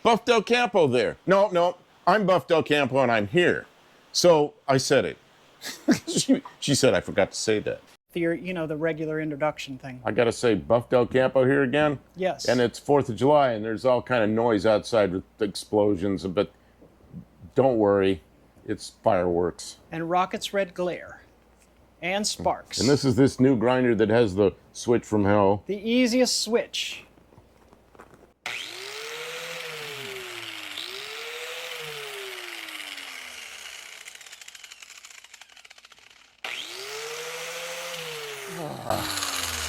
Buff Del Campo there. No, I'm Buff Del Campo and I'm here. So I said it. she said I forgot to say that. The regular introduction thing. I gotta say Buff Del Campo here again. Yes. And it's 4th of July and there's all kind of noise outside with explosions, but don't worry, it's fireworks. And rockets red glare. And sparks. And this is this new grinder that has the switch from hell. The easiest switch.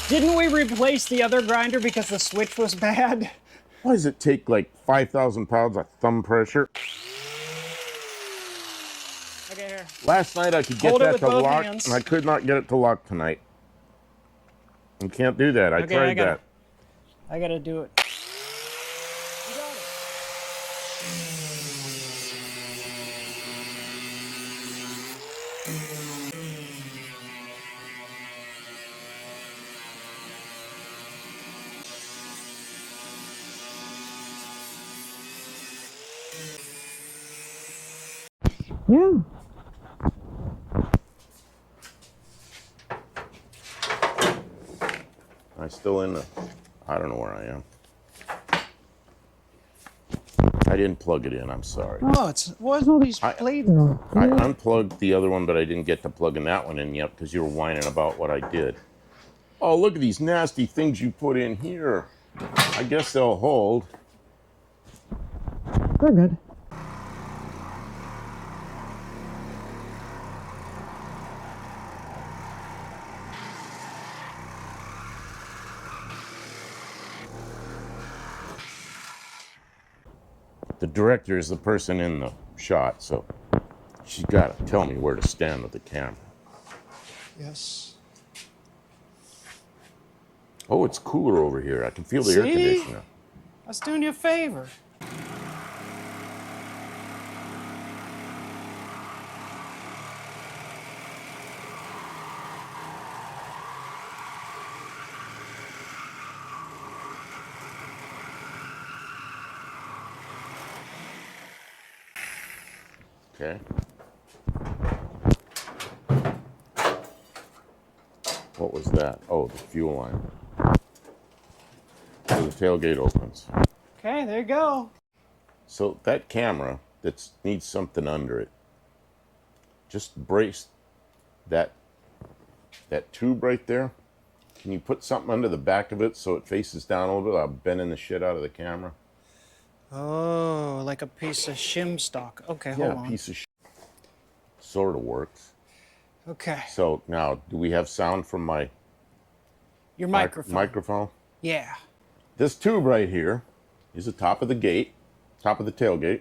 Didn't we replace the other grinder because the switch was bad? Why does it take like 5,000 pounds of thumb pressure? Okay, here. Last night I could get that to lock, and I could not get it to lock tonight. You can't do that. I tried that. I gotta do it. You got it. Yeah. I'm still in the, I don't know where I am. I didn't plug it in, I'm sorry. Oh, what's all these plates? I unplugged the other one, but I didn't get to plugging that one in yet because you were whining about what I did. Oh, look at these nasty things you put in here. I guess they'll hold. They're good. The director is the person in the shot, so she's got to tell me where to stand with the camera. Yes. Oh, it's cooler over here. I can feel the air conditioner. I was doing you a favor. Okay. What was that? Oh, the fuel line. So the tailgate opens. Okay, there you go. So that camera that needs something under it, just brace that tube right there. Can you put something under the back of it so it faces down a little bit without bending the shit out of the camera? Oh, like a piece of shim stock. Okay, hold on. Yeah, a piece of shit. Sort of works. Okay. So now, do we have sound from my Your microphone. Microphone? Yeah. This tube right here is the top of the gate, top of the tailgate.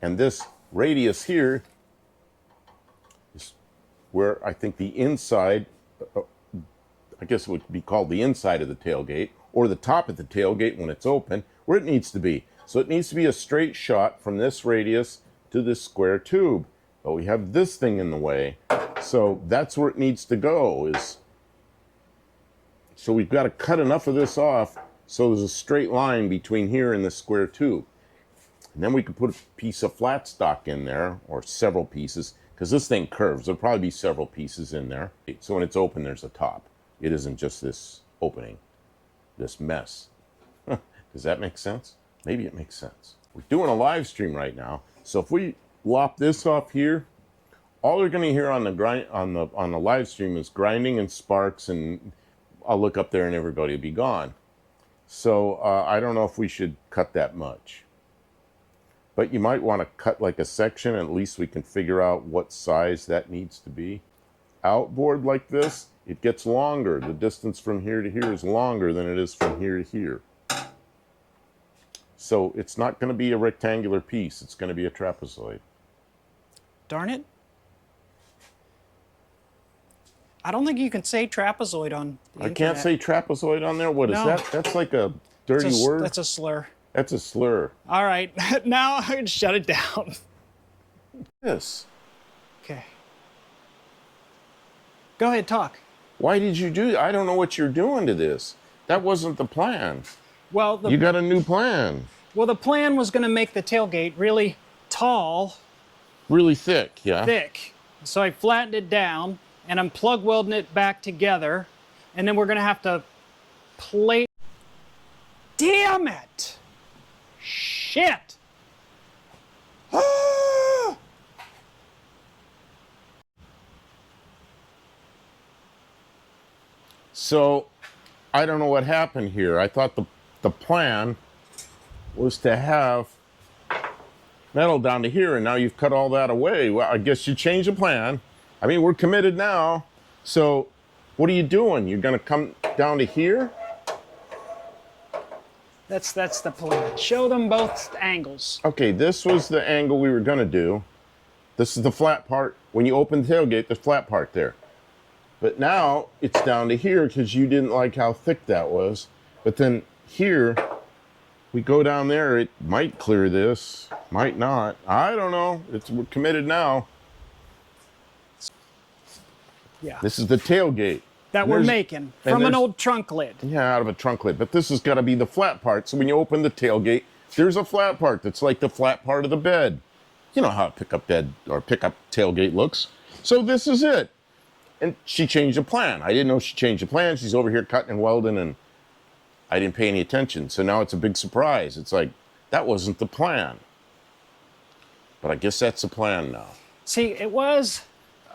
And this radius here is where I think the inside, I guess it would be called the inside of the tailgate, or the top of the tailgate when it's open, where it needs to be. So it needs to be a straight shot from this radius to this square tube. But we have this thing in the way. So that's where it needs to go. So we've got to cut enough of this off so there's a straight line between here and the square tube. And then we could put a piece of flat stock in there, or several pieces, because this thing curves. There'll probably be several pieces in there. So when it's open, there's a top. It isn't just this opening, this mess. Does that make sense? Maybe it makes sense. We're doing a live stream right now. So if we lop this off here, all you're going to hear on the live stream is grinding and sparks, and I'll look up there and everybody will be gone. So I don't know if we should cut that much. But you might want to cut like a section, at least we can figure out what size that needs to be. Outboard like this, it gets longer. The distance from here to here is longer than it is from here to here. So it's not going to be a rectangular piece. It's going to be a trapezoid. Darn it. I don't think you can say trapezoid on the I can't say trapezoid on there? What is that? That's like a dirty word? That's a slur. That's a slur. All right, now I can shut it down. Yes. Okay. Go ahead, talk. Why did you do that? I don't know what you're doing to this. That wasn't the plan. Well, You got a new plan. Well, the plan was going to make the tailgate really tall, Really thick, yeah. thick. So I flattened it down, and I'm plug welding it back together, and then we're going to have to plate. Damn it! Shit! So, I don't know what happened here. I thought the plan was to have metal down to here, and now you've cut all that away. Well, I guess you changed the plan. I mean, we're committed now. So, what are you doing? You're going to come down to here? That's the plan. Show them both angles. Okay, this was the angle we were going to do. This is the flat part. When you open the tailgate, the flat part there. But now it's down to here because you didn't like how thick that was. But then here, we go down there, it might clear this, might not. I don't know. We're committed now. Yeah. This is the tailgate. That And we're there's- making and from an there's- old trunk lid. Yeah, out of a trunk lid. But this has got to be the flat part. So when you open the tailgate, there's a flat part that's like the flat part of the bed. You know how a pickup bed or pickup tailgate looks. So this is it. And she changed the plan. I didn't know she changed the plan. She's over here cutting and welding, and I didn't pay any attention. So now it's a big surprise. It's like, that wasn't the plan. But I guess that's the plan now. See, it was.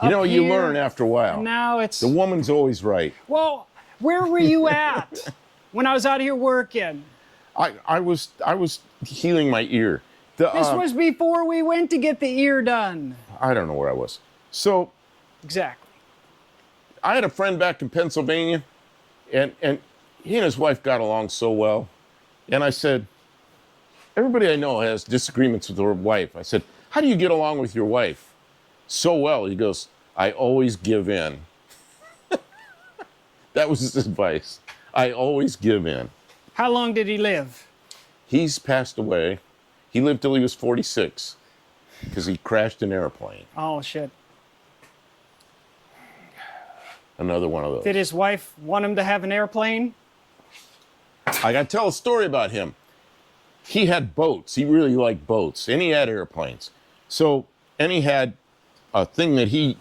You know, up you here, learn after a while. and now it's. The woman's always right. Well, where were you at when I was out here working? I was healing my ear. This was before we went to get the ear done. I don't know where I was. So Exactly. I had a friend back in Pennsylvania, and he and his wife got along so well. And I said, everybody I know has disagreements with their wife. I said, how do you get along with your wife so well? He goes, I always give in. That was his advice. I always give in. How long did he live? He's passed away. He lived till he was 46 because he crashed an airplane. Oh, shit. Another one of those. Did his wife want him to have an airplane? I got to tell a story about him. He had boats. He really liked boats, and he had airplanes. So, and he had a thing that he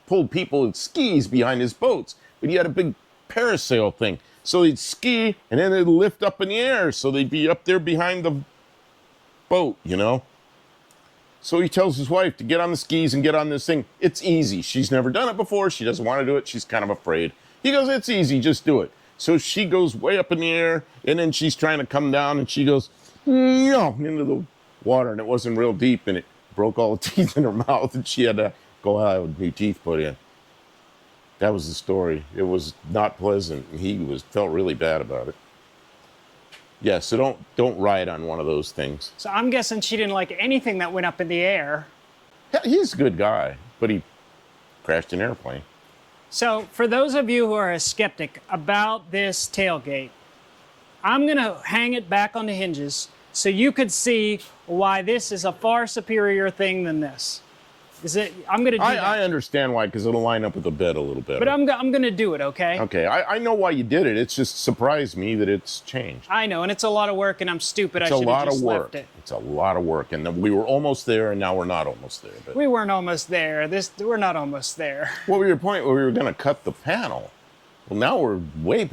pulled people with skis behind his boats, but he had a big parasail thing. So they'd ski, and then they'd lift up in the air, so they'd be up there behind the boat, you know? So he tells his wife to get on the skis and get on this thing. It's easy. She's never done it before. She doesn't want to do it. She's kind of afraid. He goes, it's easy. Just do it. So she goes way up in the air, and then she's trying to come down, and she goes into the water, and it wasn't real deep, and it broke all the teeth in her mouth, and she had to go out with new teeth put in. That was the story. It was not pleasant. He felt really bad about it. Yeah, so don't ride on one of those things. So I'm guessing she didn't like anything that went up in the air. Yeah, he's a good guy, but he crashed an airplane. So for those of you who are a skeptic about this tailgate, I'm going to hang it back on the hinges so you could see why this is a far superior thing than this. I'm going to do that. I understand why, because it'll line up with the bed a little better. But I'm going to do it, okay? Okay, I know why you did it. It's just surprised me that it's changed. I know, and it's a lot of work, and I'm stupid. It's I a should have lot just of work. left it. It's a lot of work, and then we were almost there, and now we're not almost there. But We weren't almost there. We're not almost there. what was your point? Where we were going to cut the panel. Well, now we're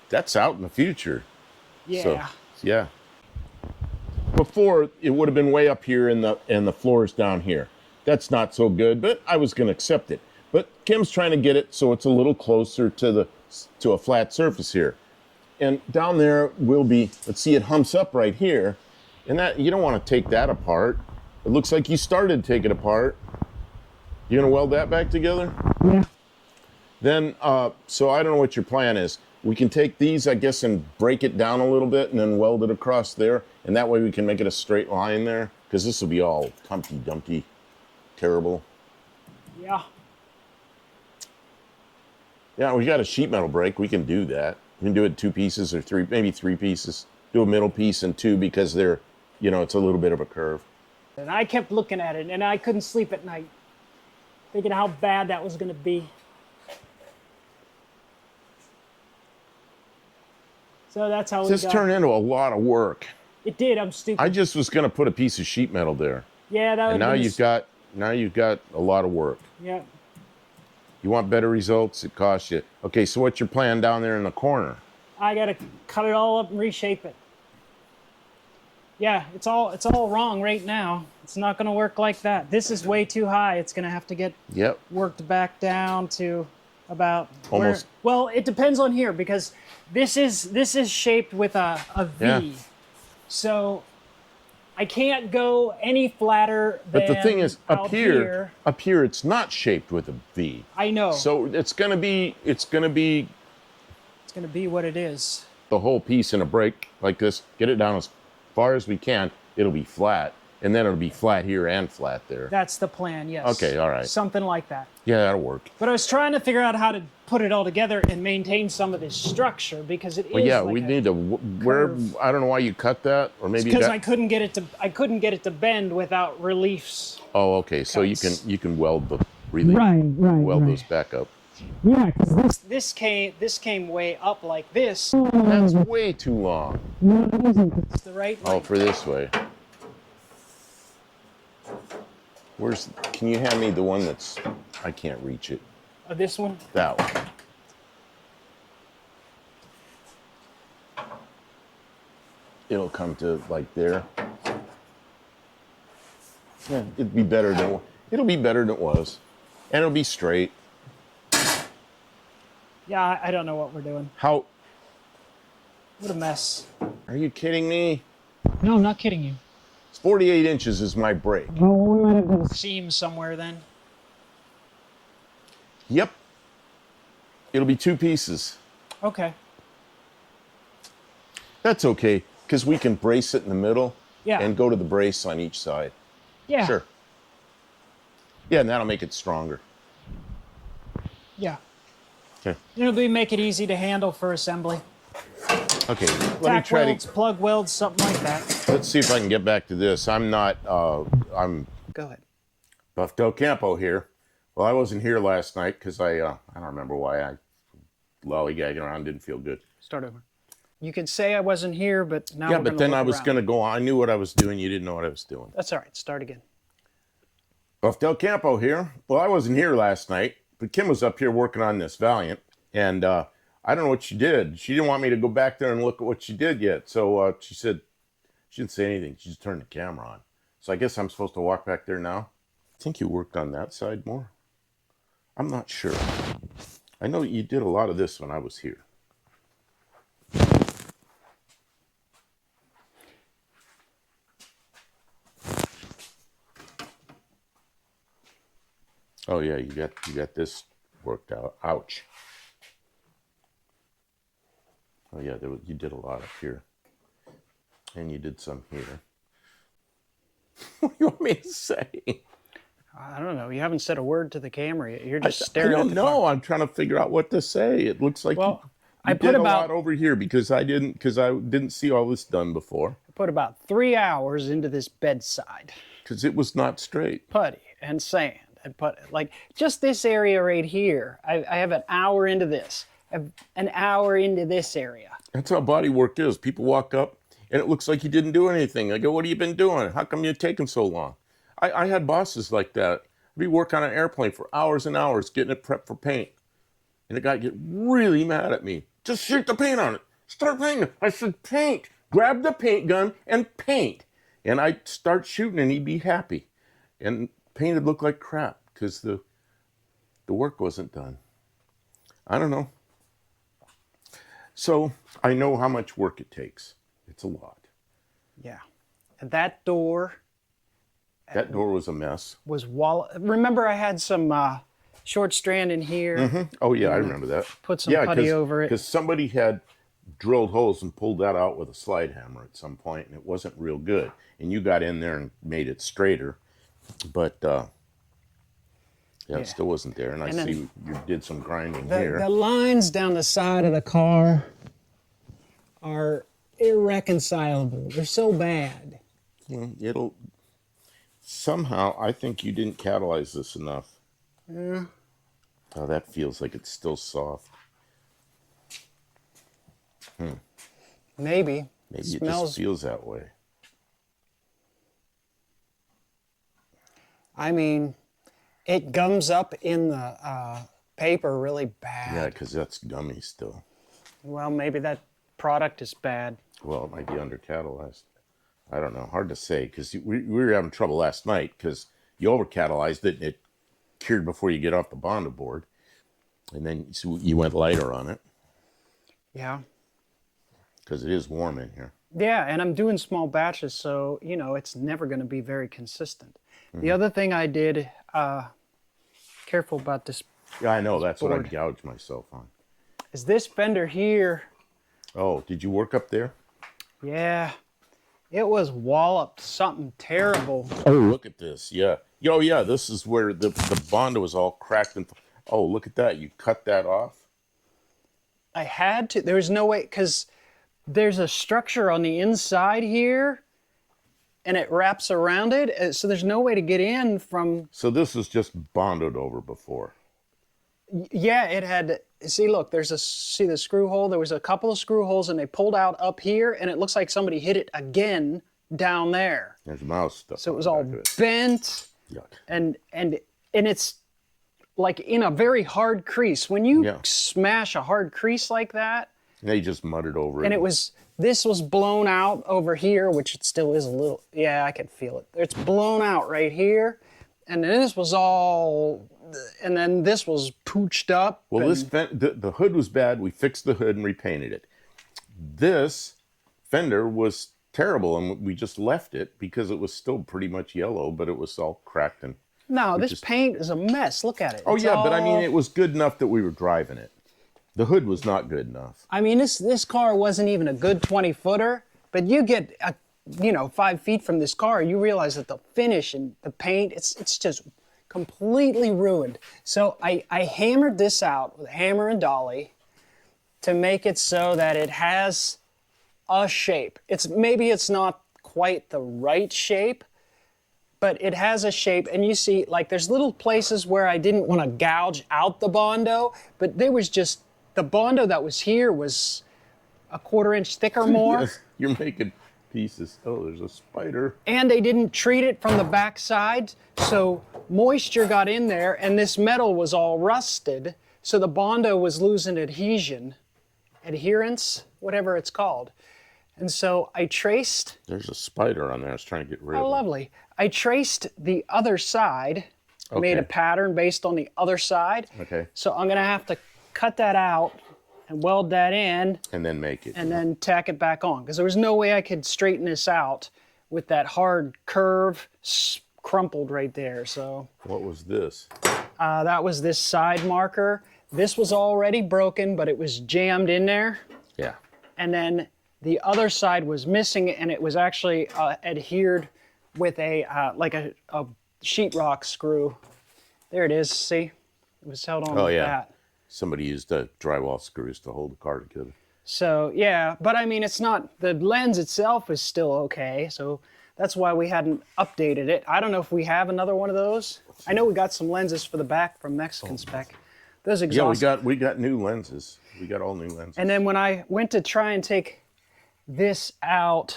that's out in the future. Yeah. So, yeah. Before it would have been way up here, and the floor's down here. That's not so good, but I was going to accept it. But Kim's trying to get it so it's a little closer to a flat surface here. And down there will be, let's see, it humps up right here. And that, you don't want to take that apart. It looks like you started to take it apart. You going to weld that back together? Yeah. Then, so I don't know what your plan is. We can take these, I guess, and break it down a little bit and then weld it across there. And that way we can make it a straight line there. Because this will be all Humpty Dumpty. Terrible. Yeah. Yeah, we got a sheet metal break. We can do that. We can do it in 2 pieces or 3, maybe 3 pieces. Do a middle piece and 2 because they're, it's a little bit of a curve. And I kept looking at it, and I couldn't sleep at night, thinking how bad that was going to be. So that's how we This got. turned into a lot of work. It did. I'm stupid. I just was going to put a piece of sheet metal there. Yeah, that would And have now you've got a lot of work. Yeah. You want better results, it costs you. Okay, so what's your plan down there in the corner? I gotta cut it all up and reshape it. Yeah, it's all wrong right now. It's not gonna work like that. This is way too high. It's gonna have to get worked back down to about almost. Well, it depends on here because this is shaped with a V. Yeah. So I can't go any flatter than But the thing is, up out here, it's not shaped with a V. I know. So it's gonna be what it is. the whole piece in a break like this. Get it down as far as we can. It'll be flat, and then it'll be flat here and flat there. That's the plan, yes. Okay, all right. Something like that. Yeah, that'll work. But I was trying to figure out how to put it all together and maintain some of this structure because it Well, is. yeah, like we a need to. Where I don't know why you cut that, or maybe because I couldn't get it to bend without reliefs. Oh, okay. So you can weld the relief. Right. Those back up. Yeah, because This came way up like this. That's way too long. no, it isn't. It's the right Oh, length. for this way. Can you hand me the one that's, I can't reach it. This one. That one. It'll come to like there. Yeah, it'll be better than it was. And it'll be straight. Yeah, I don't know what we're doing. How, What a mess. are you kidding me? No, I'm not kidding you. 48 inches is my break. Oh, we might have done Seam somewhere then. Yep. It'll be two pieces. Okay. That's okay, because we can brace it in the middle Yeah. and go to the brace on each side. Yeah. Sure. Yeah, and that'll make it stronger. Yeah. Okay. It'll make it easy to handle for assembly. Okay, let me Tack try welds, plug welds, something like that. let's see if I can get back to this. I'm Go ahead. Buff Del Campo here. Well, I wasn't here last night because I don't remember why I lollygagging around, didn't feel good. Start over. You could say I wasn't here, but now Yeah, we're but gonna then look I was around. going to go on. I knew what I was doing. You didn't know what I was doing. That's all right. Start again. Buff Del Campo here. Well, I wasn't here last night, but Kim was up here working on this Valiant, and I don't know what she did. She didn't want me to go back there and look at what she did yet. So she said, she didn't say anything. She just turned the camera on. So I guess I'm supposed to walk back there now. I think you worked on that side more. I'm not sure. I know you did a lot of this when I was here. Oh yeah, you got this worked out. Ouch. Oh yeah, you did a lot up here, and you did some here. What do you want me to say? I don't know. You haven't said a word to the camera yet. You're just I staring at don't the know. car. I'm trying to figure out what to say. It looks like Well, you I did put a about lot over here because I didn't see all this done before I put about 3 hours into this bedside. because it was not straight. Putty and sand and like just this area right here. I have an hour into this. I have an hour into this area. That's how body work is. People walk up and it looks like you didn't do anything. I go, what have you been doing? How come you're taking so long? I had bosses like that. I'd be working on an airplane for hours and hours getting it prepped for paint. And the guy get really mad at me. Just shoot the paint on it. Start painting. I said, paint. Grab the paint gun and paint. And I'd start shooting and he'd be happy. And paint would look like crap because the work wasn't done. I don't know. So I know how much work it takes. It's a lot. Yeah. And that door That door was a mess. was Remember I had some short strand in here. Oh yeah, I remember that. Put some putty over it. Because somebody had drilled holes and pulled that out with a slide hammer at some point, and it wasn't real good. And you got in there and made it straighter, but it still wasn't there. And I then see you did some grinding The here. lines down the side of the car are irreconcilable. They're so bad. It'll somehow. I think you didn't catalyze this enough. Yeah. Oh, that feels like it's still soft. Maybe. Maybe it Smells- just feels that way. I mean, it gums up in the paper really bad. Yeah, because that's gummy still. Well, maybe that product is bad. Well, it might be under-catalyzed. I don't know. Hard to say, because we were having trouble last night because you over-catalyzed it and it cured before you get off the Bondo board. And then so you went lighter on it Yeah. because it is warm in here. Yeah, and I'm doing small batches, so, you know, it's never going to be very consistent. The other thing I did, careful about this, Yeah, I know. That's what I board. gouged myself on. is this fender here. Oh, did you work up there? Yeah, it was walloped something terrible. Oh, look at this. Yeah. Oh, yeah. This is where the Bondo was all cracked. Oh, look at that. You cut that off? I had to, there was no way, because there's a structure on the inside here, and it wraps around it, so there's no way to get in from. So this was just bondoed over before. Yeah, it had, see, look, see the screw hole? There was a couple of screw holes, and they pulled out up here, and it looks like somebody hit it again down there. There's mouse stuff. So it on was the all back of it. bent, Yuck. and it's like in a very hard crease. When you Yeah. smash a hard crease like that, They just muttered over and it. this was blown out over here, which it still is a little, yeah, I can feel it. It's blown out right here, and then this was all, and then this was pooched up. Well, and- the hood was bad. We fixed the hood and repainted it. This fender was terrible, and we just left it because it was still pretty much yellow, but it was all cracked and. No, this just- paint is a mess. Look at it. Oh It's yeah, but I mean, all- it was good enough that we were driving it. The hood was not good enough. I mean, this car wasn't even a good 20-footer, but you get 5 feet from this car, you realize that the finish and the paint, it's just completely ruined. So I hammered this out with a hammer and dolly to make it so that it has a shape. Maybe it's not quite the right shape, but it has a shape, and you see, like, there's little places where I didn't want to gouge out the Bondo, but there was just, the Bondo that was here was a 1/4 inch thick or more, Yes, you're making pieces. Oh, there's a spider. and they didn't treat it from the back side, so moisture got in there, and this metal was all rusted, so the Bondo was losing adherence, whatever it's called. And so I traced, There's a spider on there. I was trying to get rid oh, of it. lovely. I traced the other side, made a Okay. pattern based on the other side. Okay. So I'm gonna have to cut that out and weld that in And then make it. and then tack it back on, because there was no way I could straighten this out with that hard curve crumpled right there. So What was this? that was this side marker. This was already broken, but it was jammed in there. Yeah. And then the other side was missing, and it was actually adhered with like a sheetrock screw. There it is. See, it was held on Oh, with yeah. that. Somebody used drywall screws to hold the car together. So yeah, but I mean, it's not, the lens itself is still okay. So that's why we hadn't updated it. I don't know if we have another one of those. I know we got some lenses for the back from Mexican Spec. Those Yeah, exhaust. we got new lenses. We got all new lenses. And then when I went to try and take this out,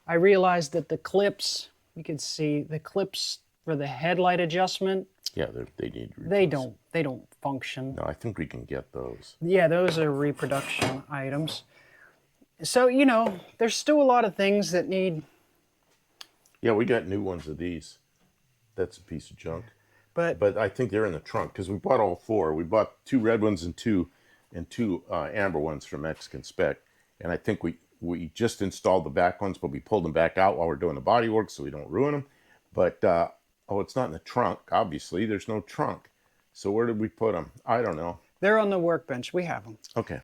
I realized that the clips, you can see the clips for the headlight adjustment, yeah, they need. they replaced. don't function. No, I think we can get those. Yeah, those are reproduction items. So, there's still a lot of things that need, Yeah, we got new ones of these. That's a piece of junk. but But I think they're in the trunk because we bought all 4. We bought 2 red ones and two amber ones from Mexican Spec. And I think we just installed the back ones, but we pulled them back out while we're doing the body work so we don't ruin them. But, it's not in the trunk, obviously. There's no trunk. So where did we put them? I don't know. they're on the workbench. We have them. Okay.